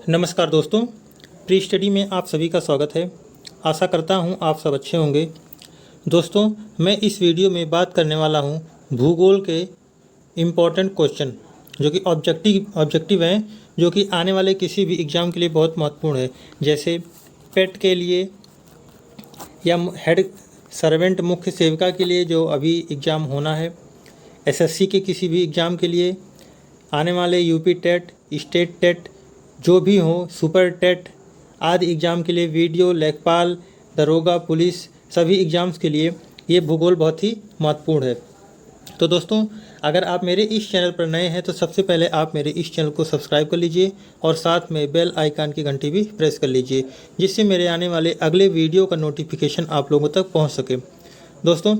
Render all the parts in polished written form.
नमस्कार दोस्तों, pre study में आप सभी का स्वागत है। आशा करता हूं आप सब अच्छे होंगे। दोस्तों, मैं इस वीडियो में बात करने वाला हूं भूगोल के इम्पोर्टेंट क्वेश्चन जो कि ऑब्जेक्टिव हैं, जो कि आने वाले किसी भी एग्ज़ाम के लिए बहुत महत्वपूर्ण है। जैसे पेट के लिए या हेड सर्वेंट मुख्य सेविका के लिए जो अभी एग्ज़ाम होना है, एसएससी के किसी भी एग्ज़ाम के लिए, आने वाले यूपी टेट, स्टेट टेट जो भी हो, सुपर टेट आदि एग्ज़ाम के लिए, वीडियो, लेखपाल, दरोगा, पुलिस सभी एग्ज़ाम्स के लिए ये भूगोल बहुत ही महत्वपूर्ण है। तो दोस्तों, अगर आप मेरे इस चैनल पर नए हैं तो सबसे पहले आप मेरे इस चैनल को सब्सक्राइब कर लीजिए और साथ में बेल आइकन की घंटी भी प्रेस कर लीजिए, जिससे मेरे आने वाले अगले वीडियो का नोटिफिकेशन आप लोगों तक पहुँच सके। दोस्तों,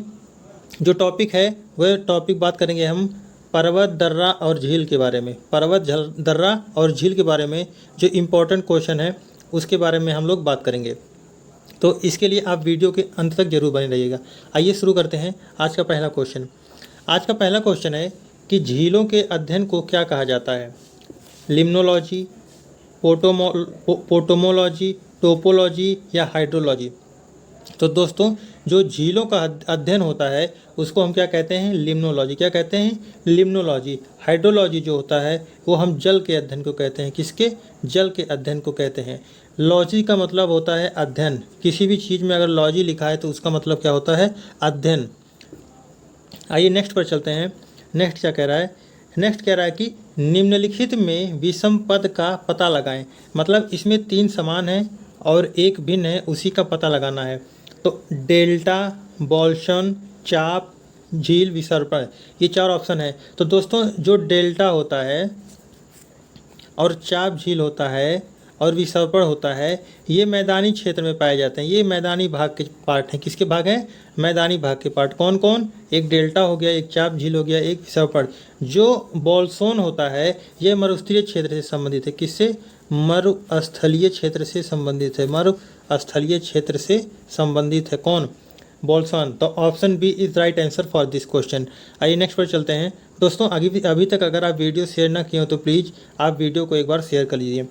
जो टॉपिक है वह टॉपिक बात करेंगे हम पर्वत, दर्रा और झील के बारे में। पर्वत, दर्रा और झील के बारे में जो इम्पोर्टेंट क्वेश्चन है उसके बारे में हम लोग बात करेंगे। तो इसके लिए आप वीडियो के अंत तक जरूर बने रहिएगा। आइए शुरू करते हैं आज का पहला क्वेश्चन। आज का पहला क्वेश्चन है कि झीलों के अध्ययन को क्या कहा जाता है? लिम्नोलॉजी, पोटोमोलॉजी, टोपोलॉजी या हाइड्रोलॉजी? तो दोस्तों, जो झीलों का अध्ययन होता है उसको हम क्या कहते हैं? लिम्नोलॉजी। क्या कहते हैं? लिम्नोलॉजी। हाइड्रोलॉजी जो होता है वो हम जल के अध्ययन को कहते हैं। किसके? जल के अध्ययन को कहते हैं। लॉजी का मतलब होता है अध्ययन। किसी भी चीज़ में अगर लॉजी लिखा है तो उसका मतलब क्या होता है? अध्ययन। आइए नेक्स्ट पर चलते हैं। नेक्स्ट क्या कह रहा है? नेक्स्ट कह रहा है कि निम्नलिखित में विषम पद का पता लगाएं। मतलब इसमें 3 समान हैं और एक भिन्न है, उसी का पता लगाना है। तो डेल्टा, बॉल्शन, चाप, झील, विसर्पण, ये 4 ऑप्शन है। तो दोस्तों, जो डेल्टा होता है और चाप झील होता है और विसर्पण होता है, ये मैदानी क्षेत्र में पाए जाते हैं। ये मैदानी भाग के पार्ट हैं। किसके भाग हैं? मैदानी भाग के पार्ट। कौन कौन? एक डेल्टा हो गया, एक चाप झील हो गया, एक विसर्पण। जो बॉल्सोन होता है ये मरुस्थलीय क्षेत्र से संबंधित है। किससे? मरुस्थलीय क्षेत्र से संबंधित है। मरुस्थलीय क्षेत्र से संबंधित है। कौन? बॉल्सोन। तो option B is right answer for this question. आइए नेक्स्ट पर चलते हैं। दोस्तों, अभी तक अगर आप वीडियो शेयर ना किए हो तो प्लीज़ आप वीडियो को एक बार शेयर कर लीजिए।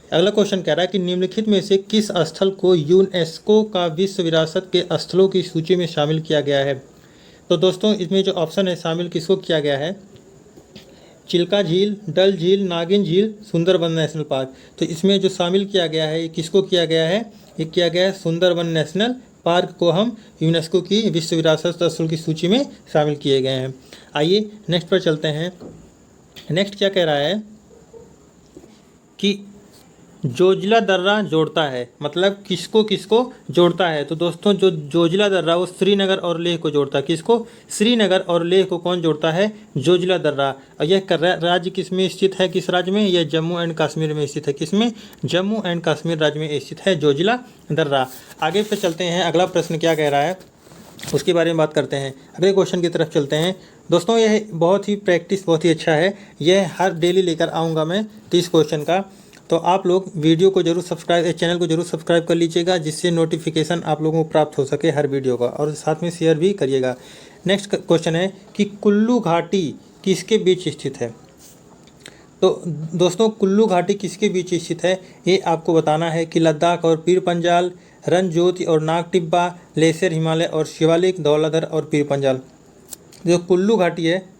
अगला क्वेश्चन कह रहा है कि निम्नलिखित में से किस स्थल को यूनेस्को का विश्व विरासत के स्थलों की सूची में शामिल किया गया है? तो दोस्तों, इसमें जो ऑप्शन है शामिल किसको किया गया है? चिल्का झील, डल झील, नागिन झील, सुंदरबन नेशनल पार्क। तो इसमें जो शामिल किया गया है ये किसको किया गया है? ये किया गया है सुंदरबन नेशनल पार्क को हम यूनेस्को की विश्व विरासत स्थल की सूची में शामिल किए गए हैं। आइए नेक्स्ट पर चलते हैं। नेक्स्ट क्या कह रहा है कि जोजिला दर्रा जोड़ता है। मतलब किसको किसको जोड़ता है? तो दोस्तों, जो जोजिला दर्रा वो श्रीनगर और लेह को जोड़ता है। किसको? श्रीनगर और लेह को कौन जोड़ता है? जोजिला दर्रा। और यह राज्य किस में स्थित है? किस राज्य में? यह जम्मू एंड कश्मीर में स्थित है। किस में? जम्मू एंड कश्मीर राज्य में स्थित है जोजिला दर्रा। आगे पे चलते हैं। अगला प्रश्न क्या कह रहा है उसके बारे में बात करते हैं। अगले क्वेश्चन की तरफ चलते हैं। दोस्तों, यह बहुत ही प्रैक्टिस बहुत ही अच्छा है। यह हर डेली लेकर आऊँगा मैं 30 क्वेश्चन का। तो आप लोग वीडियो को जरूर चैनल को जरूर सब्सक्राइब कर लीजिएगा, जिससे नोटिफिकेशन आप लोगों को प्राप्त हो सके हर वीडियो का, और साथ में शेयर भी करिएगा। नेक्स्ट क्वेश्चन है कि कुल्लू घाटी किसके बीच स्थित है? तो दोस्तों, कुल्लू घाटी किसके बीच स्थित है ये आपको बताना है कि लद्दाख और पीर पंजाल, रनज्योति और नाग टिब्बा, लेसर हिमालय और शिवालिक, धौलाधर और पीर पंजाल। जो कुल्लू घाटी है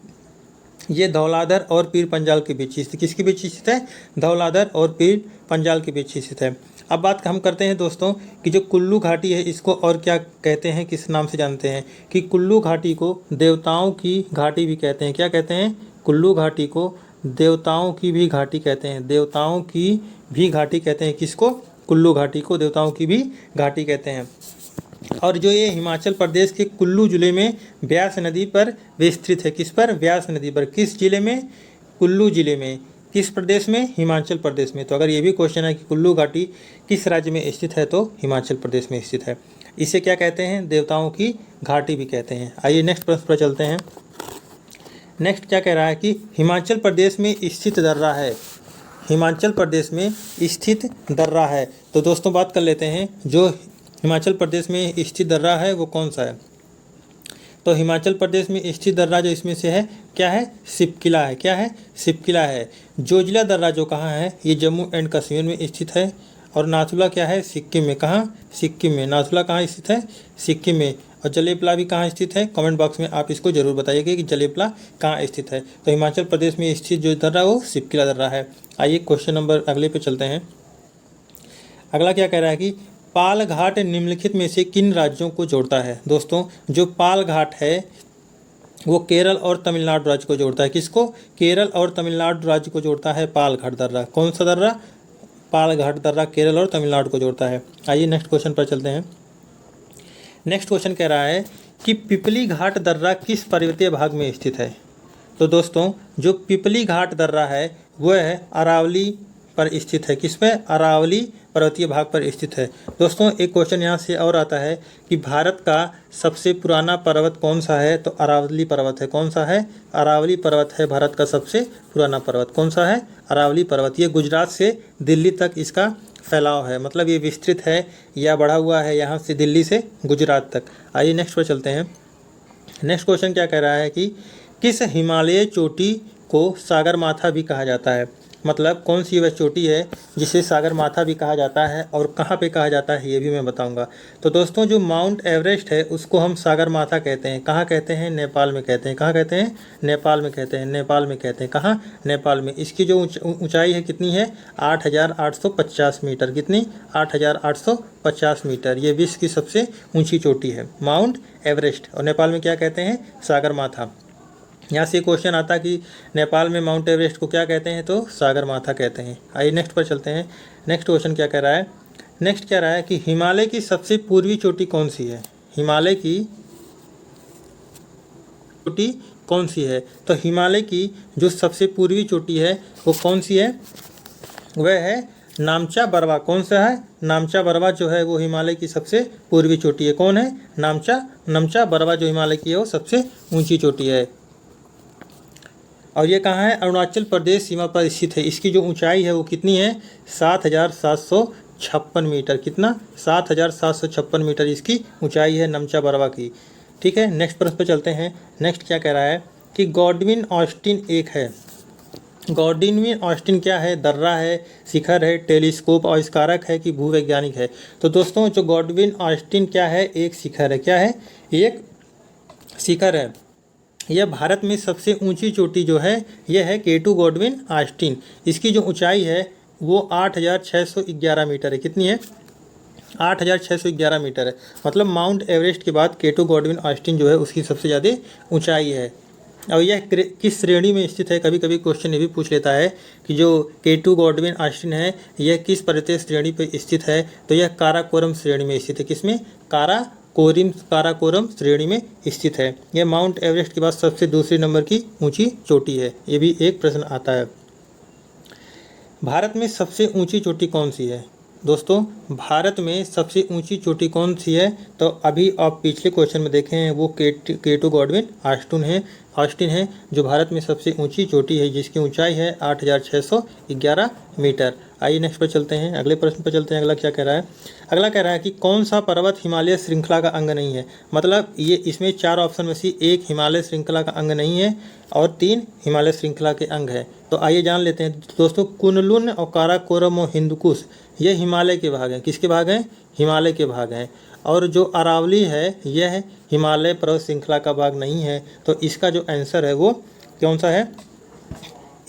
ये धौलाधर और पीर पंजाल के बीच स्थित। किसके बीच स्थित है? धौलाधर और पीर पंजाल के बीच स्थित है। अब बात हम करते हैं दोस्तों कि जो कुल्लू घाटी है इसको और क्या कहते हैं, किस नाम से जानते हैं? कि कुल्लू घाटी को देवताओं की घाटी भी कहते हैं। क्या कहते हैं? कुल्लू घाटी को देवताओं की भी घाटी कहते हैं। देवताओं की भी घाटी कहते हैं। किसको? कुल्लू घाटी को देवताओं की भी घाटी कहते हैं। और जो ये हिमाचल प्रदेश के कुल्लू जिले में ब्यास नदी पर विस्तृत है। किस पर? ब्यास नदी पर। किस जिले में? कुल्लू जिले में। किस प्रदेश में? हिमाचल प्रदेश में। तो अगर ये भी क्वेश्चन है कि कुल्लू घाटी किस राज्य में स्थित है, तो हिमाचल प्रदेश में स्थित है। इसे क्या कहते हैं? देवताओं की घाटी भी कहते हैं। आइए नेक्स्ट प्रश्न पर चलते हैं। नेक्स्ट क्या कह रहा है कि हिमाचल प्रदेश में स्थित दर्रा है। हिमाचल प्रदेश में स्थित दर्रा है। तो दोस्तों, बात कर लेते हैं जो हिमाचल प्रदेश में स्थित दर्रा है वो कौन सा है? तो हिमाचल प्रदेश में स्थित दर्रा जो इसमें से है क्या है, सिपकिला है। क्या है, सिपकिला है। जोजिला दर्रा जो कहाँ है, ये जम्मू एंड कश्मीर में स्थित है। और नाथुला क्या है, सिक्किम में। कहाँ, सिक्किम में। नाथुला कहाँ स्थित है, सिक्किम में। और जलेपला भी कहाँ स्थित है, कमेंट बॉक्स में आप इसको जरूर बताइएगा कि जलेपला कहाँ स्थित है। तो हिमाचल प्रदेश में स्थित जो दर्रा वो सिपकिला दर्रा है। आइए क्वेश्चन नंबर अगले पे चलते हैं। अगला क्या कह रहा है कि पाल घाट निम्नलिखित में से किन राज्यों को जोड़ता है। दोस्तों जो पाल घाट है वो केरल और तमिलनाडु राज्य को जोड़ता है। किसको, केरल और तमिलनाडु राज्य को जोड़ता है पाल घाट दर्रा। कौन सा दर्रा, पाल घाट दर्रा केरल और तमिलनाडु को जोड़ता है। आइए नेक्स्ट क्वेश्चन पर चलते हैं। नेक्स्ट क्वेश्चन कह रहा है कि पिपली घाट दर्रा किस पर्वतीय भाग में स्थित है। तो दोस्तों जो पिपली घाट दर्रा है वह है अरावली पर स्थित है। किस पे, अरावली पर्वतीय भाग पर स्थित है। दोस्तों एक क्वेश्चन यहाँ से और आता है कि भारत का सबसे पुराना पर्वत कौन सा है। तो अरावली पर्वत है। कौन सा है, अरावली पर्वत है भारत का सबसे पुराना पर्वत। कौन सा है, अरावली पर्वत। ये गुजरात से दिल्ली तक इसका फैलाव है, मतलब ये विस्तृत है या बढ़ा हुआ है यहाँ से दिल्ली से गुजरात तक। आइए नेक्स्ट पर चलते हैं। नेक्स्ट क्वेश्चन क्या कह रहा है कि किस हिमालय चोटी को सागरमाथा भी कहा जाता है। मतलब कौन सी वह चोटी है जिसे सागरमाथा भी कहा जाता है और कहाँ पे कहा जाता है ये भी मैं बताऊंगा। तो दोस्तों जो माउंट एवरेस्ट है उसको हम सागरमाथा कहते हैं। कहाँ कहते हैं, नेपाल में कहते हैं। कहाँ कहते हैं, नेपाल में कहते हैं। नेपाल में कहते हैं। कहाँ, नेपाल में। इसकी जो ऊंचाई है कितनी है, 8,850 मीटर। कितनी, 8,850 मीटर। ये विश्व की सबसे ऊंची चोटी है माउंट एवरेस्ट। और नेपाल में क्या कहते हैं, सागरमाथा। यहाँ से क्वेश्चन आता कि नेपाल में माउंट एवरेस्ट को क्या कहते हैं, तो सागरमाथा कहते हैं। आइए नेक्स्ट पर चलते हैं। नेक्स्ट क्वेश्चन क्या कह रहा है, नेक्स्ट कह रहा है कि हिमालय की सबसे पूर्वी चोटी कौन सी है। हिमालय की चोटी कौन सी है। तो हिमालय की जो सबसे पूर्वी चोटी है वो कौन सी है, वह है नामचा बरवा। कौन सा है, नामचा बरवा जो है वो हिमालय की सबसे पूर्वी चोटी है। कौन है, नामचा बरवा जो हिमालय की है वो सबसे ऊंची चोटी है। और ये कहाँ है, अरुणाचल प्रदेश सीमा पर स्थित है। इसकी जो ऊंचाई है वो कितनी है, 7,756 मीटर। कितना, 7,756 मीटर इसकी ऊंचाई है नमचा बरवा की। ठीक है, नेक्स्ट प्रश्न पर चलते हैं। नेक्स्ट क्या कह रहा है कि गॉडविन ऑस्टिन एक है। गॉडविन ऑस्टिन क्या है, दर्रा है, शिखर है, टेलीस्कोप आविष्कारक है कि भूवैज्ञानिक है। तो दोस्तों जो गॉडविन ऑस्टिन क्या है, एक शिखर है। क्या है, एक शिखर है। यह भारत में सबसे ऊंची चोटी जो है यह है केटू गॉडविन ऑस्टिन। इसकी जो ऊंचाई है वो 8,611 मीटर है। कितनी है, 8,611 मीटर है। मतलब माउंट एवरेस्ट के बाद केटू गॉडविन ऑस्टिन जो है उसकी सबसे ज़्यादा ऊंचाई है। और यह किस श्रेणी में स्थित है, कभी कभी क्वेश्चन ये भी पूछ लेता है कि जो केटू गॉडविन ऑस्टिन है यह किस पर्वतीय श्रेणी पर स्थित है। तो यह काराकोरम श्रेणी में स्थित है। किसमें, काराकोरम श्रेणी में स्थित है। यह माउंट एवरेस्ट के बाद सबसे दूसरे नंबर की ऊंची चोटी है। ये भी एक प्रश्न आता है। भारत में सबसे ऊंची चोटी कौन सी है। दोस्तों भारत में सबसे ऊंची चोटी कौन सी है, तो अभी आप पिछले क्वेश्चन में देखे हैं वो केटू गॉडविन ऑस्टिन है जो भारत में सबसे ऊंची चोटी है जिसकी ऊंचाई है 8,611 मीटर। आइए नेक्स्ट पर चलते हैं, अगले प्रश्न पर चलते हैं। अगला क्या कह रहा है, अगला कह रहा है कि कौन सा पर्वत हिमालय श्रृंखला का अंग नहीं है। मतलब ये इसमें 4 ऑप्शन में से एक हिमालय श्रृंखला का अंग नहीं है और 3 हिमालय श्रृंखला के अंग है। तो आइए जान लेते हैं दोस्तों। कुनलुन और काराकोरम और हिंदुकुश ये हिमालय के भाग हैं। किसके भाग हैं, हिमालय के भाग हैं। और जो अरावली है यह हिमालय पर्वत श्रृंखला का भाग नहीं है। तो इसका जो आंसर है वो कौन सा है,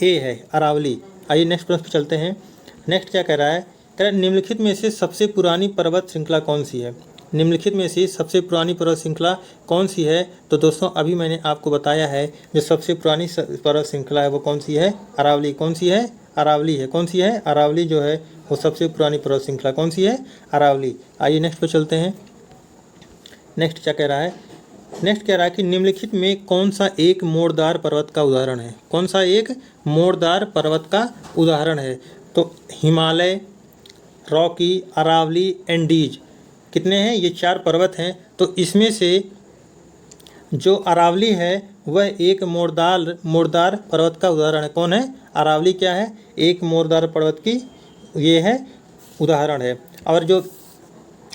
ए है, अरावली। आइए नेक्स्ट प्रश्न पर चलते हैं। नेक्स्ट क्या कह रहा है, कह रहा है निम्नलिखित में से सबसे पुरानी पर्वत श्रृंखला कौन सी है। निम्नलिखित में से सबसे पुरानी पर्वत श्रृंखला कौन सी है। तो दोस्तों अभी मैंने आपको बताया है जो सबसे पुरानी पर्वत श्रृंखला है वो कौन सी है, अरावली। कौन सी है, अरावली है। कौन सी है, अरावली जो है वो सबसे पुरानी पर्वत श्रृंखला कौन सी है, अरावली। आइए नेक्स्ट पर चलते हैं। नेक्स्ट क्या कह रहा है, नेक्स्ट कह रहा है कि निम्नलिखित में कौन सा एक मोड़दार पर्वत का उदाहरण है। कौन सा एक मोड़दार पर्वत का उदाहरण है। तो हिमालय, रॉकी, अरावली, एंडीज कितने हैं, ये 4 पर्वत हैं। तो इसमें से जो अरावली है वह एक मोड़दार पर्वत का उदाहरण है। कौन है, अरावली क्या है, एक मोड़दार पर्वत की ये है उदाहरण है। और जो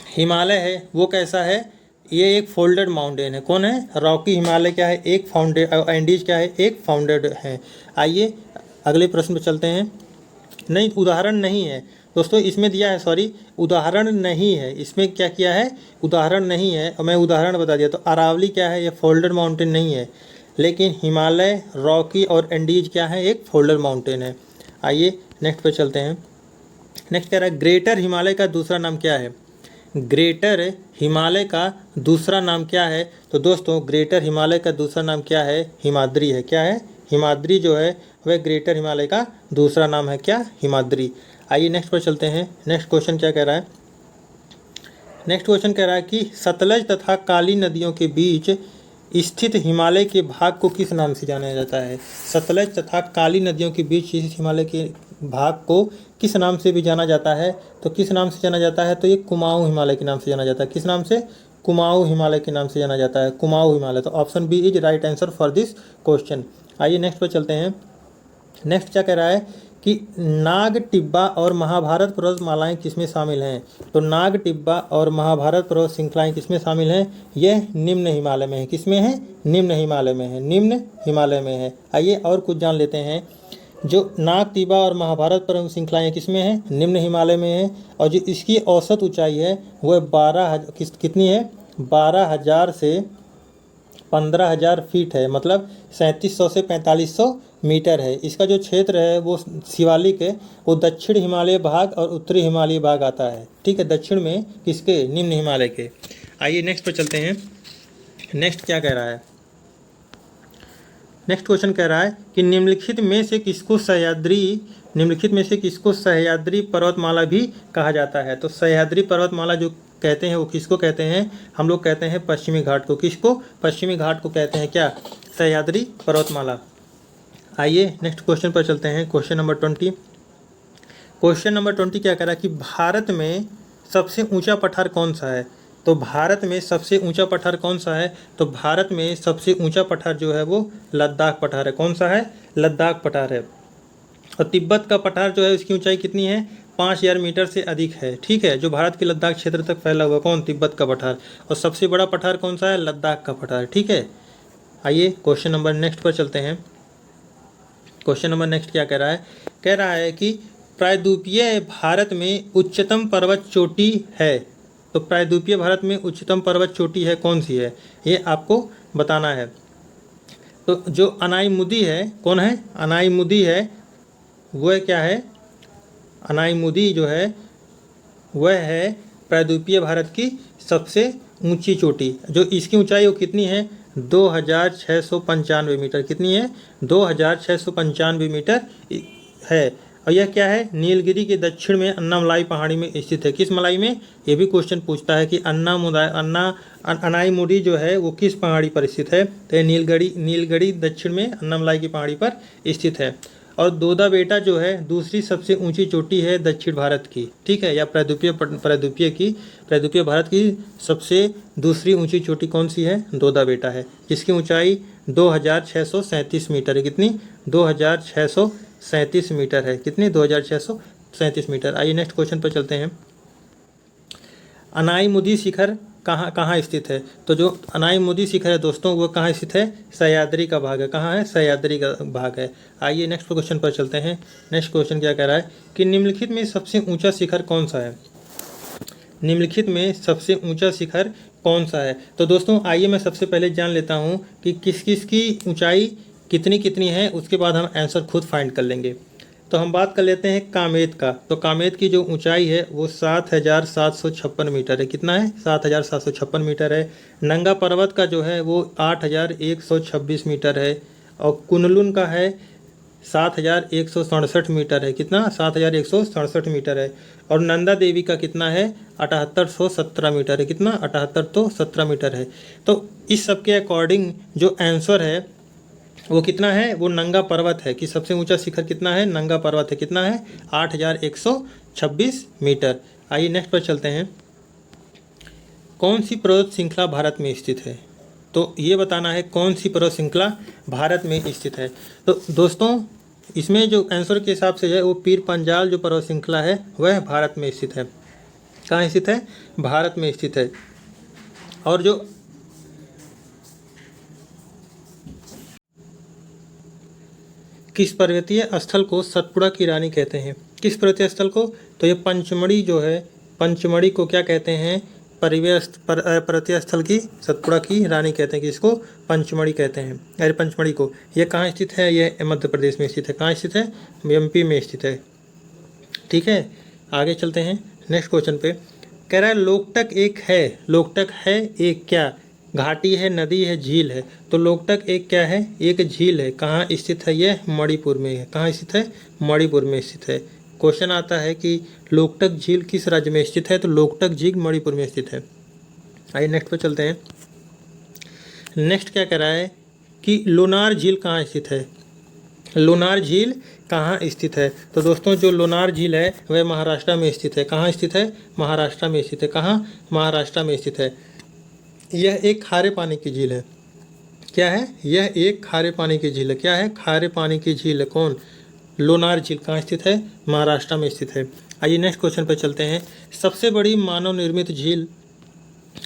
हिमालय है वो कैसा है, ये एक फोल्डेड माउंटेन है। कौन है? रॉकी हिमालय क्या है? एक फाउंडेड, एंडीज क्या है? एक फाउंडेड है। आइए अगले प्रश्न पर चलते हैं। नहीं, उदाहरण नहीं है दोस्तों, इसमें दिया है, सॉरी, उदाहरण नहीं है इसमें। क्या किया है? उदाहरण नहीं है, और मैं उदाहरण बता दिया। तो अरावली क्या है? ये फोल्डेड माउंटेन नहीं है, लेकिन हिमालय, रॉकी और एंडीज क्या है? एक फोल्डेड माउंटेन है। आइए नेक्स्ट पे चलते हैं। नेक्स्ट कह रहा है ग्रेटर हिमालय का दूसरा नाम क्या है? ग्रेटर हिमालय का दूसरा नाम क्या है? तो दोस्तों ग्रेटर हिमालय का दूसरा नाम क्या है? हिमाद्री है। क्या है? हिमाद्री जो है वह ग्रेटर हिमालय का दूसरा नाम है। क्या? हिमाद्री। आइए नेक्स्ट पर चलते हैं। नेक्स्ट क्वेश्चन क्या कह रहा है? नेक्स्ट क्वेश्चन कह रहा है कि सतलज तथा काली नदियों के बीच स्थित हिमालय के भाग को किस नाम से जाना जाता है? सतलज तथा काली नदियों के बीच स्थित हिमालय के भाग को किस नाम से भी जाना जाता है? तो किस नाम से जाना जाता है? तो ये कुमाऊं हिमालय के नाम से जाना जाता है। किस नाम से? कुमाऊं हिमालय के नाम से जाना जाता है। कुमाऊं हिमालय। तो option B is right answer for this question. आइए नेक्स्ट पर चलते हैं। नेक्स्ट क्या कह रहा है कि नाग टिब्बा और महाभारत पर्वतमालाएं किसमें शामिल हैं? तो नाग टिब्बा और महाभारत पर्वत श्रृंखलाएं किसमें शामिल हैं? यह निम्न हिमालय में है। किसमें है? निम्न हिमालय में है। निम्न हिमालय में है। आइए और कुछ जान लेते हैं। जो नाग टिब्बा और महाभारत पर्वत श्रृंखलाएं किसमें है? निम्न हिमालय में है। और जो इसकी औसत ऊंचाई है वह कितनी है? 12,000 से 15,000 फीट है, मतलब 3700 से 4500 मीटर है। इसका जो क्षेत्र है वो शिवालिक है, वो दक्षिण हिमालय भाग और उत्तरी हिमालय भाग आता है। ठीक है, दक्षिण में किसके? निम्न हिमालय के। आइए नेक्स्ट पर चलते हैं। नेक्स्ट क्या कह रहा है? नेक्स्ट क्वेश्चन कह रहा है कि निम्नलिखित में से किसको सह्याद्री पर्वतमाला भी कहा जाता है? तो सह्याद्री पर्वतमाला जो कहते हैं वो किसको कहते हैं? हम लोग कहते हैं पश्चिमी घाट को। किसको? पश्चिमी घाट को कहते हैं। क्या? सह्याद्री पर्वतमाला। आइए नेक्स्ट क्वेश्चन पर चलते हैं। Question number 20। क्वेश्चन नंबर 20 क्या कह रहा है कि भारत में सबसे ऊंचा पठार कौन सा है? तो भारत में सबसे ऊंचा पठार कौन सा है? तो भारत में सबसे ऊंचा पठार जो है वो लद्दाख पठार है। कौन सा है? लद्दाख पठार है। और तिब्बत का पठार जो है उसकी ऊंचाई कितनी है? 5,000 मीटर से अधिक है। ठीक है, जो भारत के लद्दाख क्षेत्र तक फैला हुआ कौन? तिब्बत का पठार। और सबसे बड़ा पठार कौन सा है? लद्दाख का पठार। ठीक है, आइए क्वेश्चन नंबर नेक्स्ट पर चलते हैं। क्वेश्चन नंबर नेक्स्ट क्या कह रहा है? कह रहा है कि प्रायद्वीपीय भारत में उच्चतम पर्वत चोटी है। तो प्रायद्वीपीय भारत में उच्चतम पर्वत चोटी है, कौन सी है? ये आपको बताना है। तो जो अनाईमुदी है, कौन है? अनाईमुदी है। वह क्या है? अनाईमुदी जो है वह है प्रायद्वीपीय भारत की सबसे ऊंची चोटी। जो इसकी ऊंचाई वो कितनी है? 2,695 मीटर। कितनी है? 2,695 मीटर है। और यह क्या है? नीलगिरी के दक्षिण में अन्नामलाई पहाड़ी में स्थित है। किस मलाई में? ये भी क्वेश्चन पूछता है कि अनाईमुदी जो है वो किस पहाड़ी पर स्थित है? तो ये नीलगिरी दक्षिण में अन्नामलाई की पहाड़ी पर स्थित है। और दोदा बेटा जो है दूसरी सबसे ऊंची चोटी है दक्षिण भारत की। ठीक है, या प्रायद्वीपीय भारत की सबसे दूसरी ऊंची चोटी कौन सी है? दोदा बेटा है, जिसकी ऊंचाई 2,637 मीटर है। कितनी? 2,637 मीटर है। कितनी? 2,637 मीटर। आइए नेक्स्ट क्वेश्चन पर चलते हैं। अनाईमुदी शिखर कहाँ स्थित है? तो जो अनाईमुदी शिखर है दोस्तों वो कहाँ स्थित है? सह्याद्री का भाग है। कहाँ है? सह्याद्री का भाग है। आइए नेक्स्ट क्वेश्चन पर चलते हैं। नेक्स्ट क्वेश्चन क्या कह रहा है कि निम्नलिखित में सबसे ऊंचा शिखर कौन सा है? निम्नलिखित में सबसे ऊंचा शिखर कौन सा है? तो दोस्तों आइए मैं सबसे पहले जान लेता हूँ कि किस किस की ऊंचाई कितनी कितनी है, उसके बाद हम आंसर खुद फाइंड कर लेंगे। तो हम बात कर लेते हैं कामेत का। तो कामेत की जो ऊंचाई है वो 7,756 मीटर है। कितना है? 7,756 मीटर है। नंगा पर्वत का जो है वो 8,126 मीटर है। और कुनलुन का है 7,167 मीटर है। कितना? 7,167 मीटर है। और नंदा देवी का कितना है? 7,817 मीटर है। कितना? 7,817 मीटर है। तो इस सब के अकॉर्डिंग जो आंसर है वो कितना है? वो नंगा पर्वत है। कि सबसे ऊंचा शिखर कितना है? नंगा पर्वत है। कितना है? 8,126 मीटर। आइए नेक्स्ट पर चलते हैं। कौन सी पर्वत श्रृंखला भारत में स्थित है? तो ये बताना है कौन सी पर्वत श्रृंखला भारत में स्थित है। तो दोस्तों इसमें जो आंसर के हिसाब से है वो पीर पंजाल जो पर्वत श्रृंखला है वह भारत में स्थित है। कहाँ स्थित है? भारत में स्थित है। और जो किस पर्वतीय स्थल को सतपुड़ा की रानी कहते हैं? किस पर्वतीय स्थल को? तो ये पंचमढ़ी जो है, पंचमढ़ी को क्या कहते हैं? पर्वतीय स्थल की सतपुड़ा की रानी कहते हैं। किसको? पंचमढ़ी कहते हैं। अरे पंचमढ़ी को। ये कहाँ स्थित है? ये मध्य प्रदेश में स्थित है। कहाँ स्थित है? एमपी में स्थित है। ठीक है, आगे चलते हैं नेक्स्ट क्वेश्चन पे। कह रहा है लोकटक एक है, लोकटक है एक क्या? घाटी है, नदी है, झील है। तो लोकटक एक क्या है? एक झील है। कहाँ स्थित है? ये मणिपुर में है। कहाँ स्थित है? मणिपुर में स्थित है। क्वेश्चन आता है कि लोकटक झील किस राज्य में स्थित है? तो लोकटक झील मणिपुर में स्थित है। आइए नेक्स्ट पे चलते हैं। नेक्स्ट क्या कह रहा है कि लोनार झील कहाँ स्थित है? लोनार झील कहाँ स्थित है? तो दोस्तों जो लोनार झील है वह महाराष्ट्र में स्थित है। कहाँ स्थित है? महाराष्ट्र में स्थित है। कहाँ? महाराष्ट्र में स्थित है। यह एक खारे पानी की झील है। क्या है? यह एक खारे पानी की झील है। क्या है? खारे पानी की झील है। कौन? लोनार झील कहाँ स्थित है? महाराष्ट्र में स्थित है। आइए नेक्स्ट क्वेश्चन पर चलते हैं। सबसे बड़ी मानव निर्मित झील,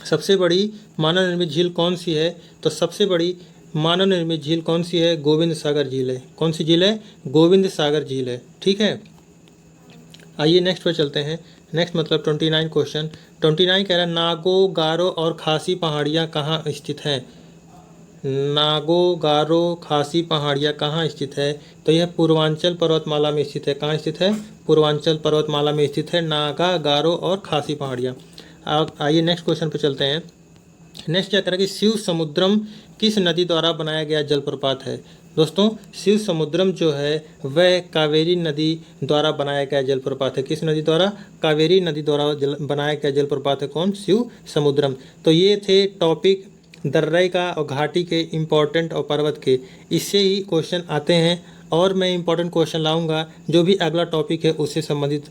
सबसे बड़ी मानव निर्मित झील कौन सी है? तो सबसे बड़ी मानव निर्मित झील कौन सी है? गोविंद सागर झील है। कौन सी झील है? गोविंद सागर झील है। ठीक है, आइए नेक्स्ट पर चलते हैं। नेक्स्ट मतलब 29 क्वेश्चन। 29 कह रहा है नागो, गारो और खासी पहाड़ियाँ कहाँ स्थित हैं? नागो, गारो, खासी पहाड़ियाँ कहाँ स्थित है? तो यह पूर्वांचल पर्वतमाला में स्थित है। कहाँ स्थित है? पूर्वांचल पर्वतमाला में स्थित है नागा, गारो और खासी पहाड़ियाँ। आइए नेक्स्ट क्वेश्चन पर चलते हैं। नेक्स्ट क्या करें कि शिव समुद्रम किस नदी द्वारा बनाया गया जलप्रपात है? दोस्तों शिव समुद्रम जो है वह कावेरी नदी द्वारा बनाया गया जलप्रपात है। किस नदी द्वारा? कावेरी नदी द्वारा बनाया गया जलप्रपात है। कौन? शिव समुद्रम। तो ये थे टॉपिक दर्रे का और घाटी के इम्पोर्टेंट और पर्वत के। इससे ही क्वेश्चन आते हैं और मैं इम्पोर्टेंट क्वेश्चन लाऊंगा जो भी अगला टॉपिक है उससे संबंधित।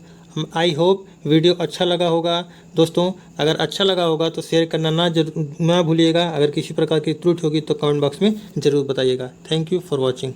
आई होप वीडियो अच्छा लगा होगा। दोस्तों अगर अच्छा लगा होगा तो शेयर करना ना भूलिएगा। अगर किसी प्रकार की त्रुटि होगी तो कमेंट बॉक्स में ज़रूर बताइएगा। Thank you for watching.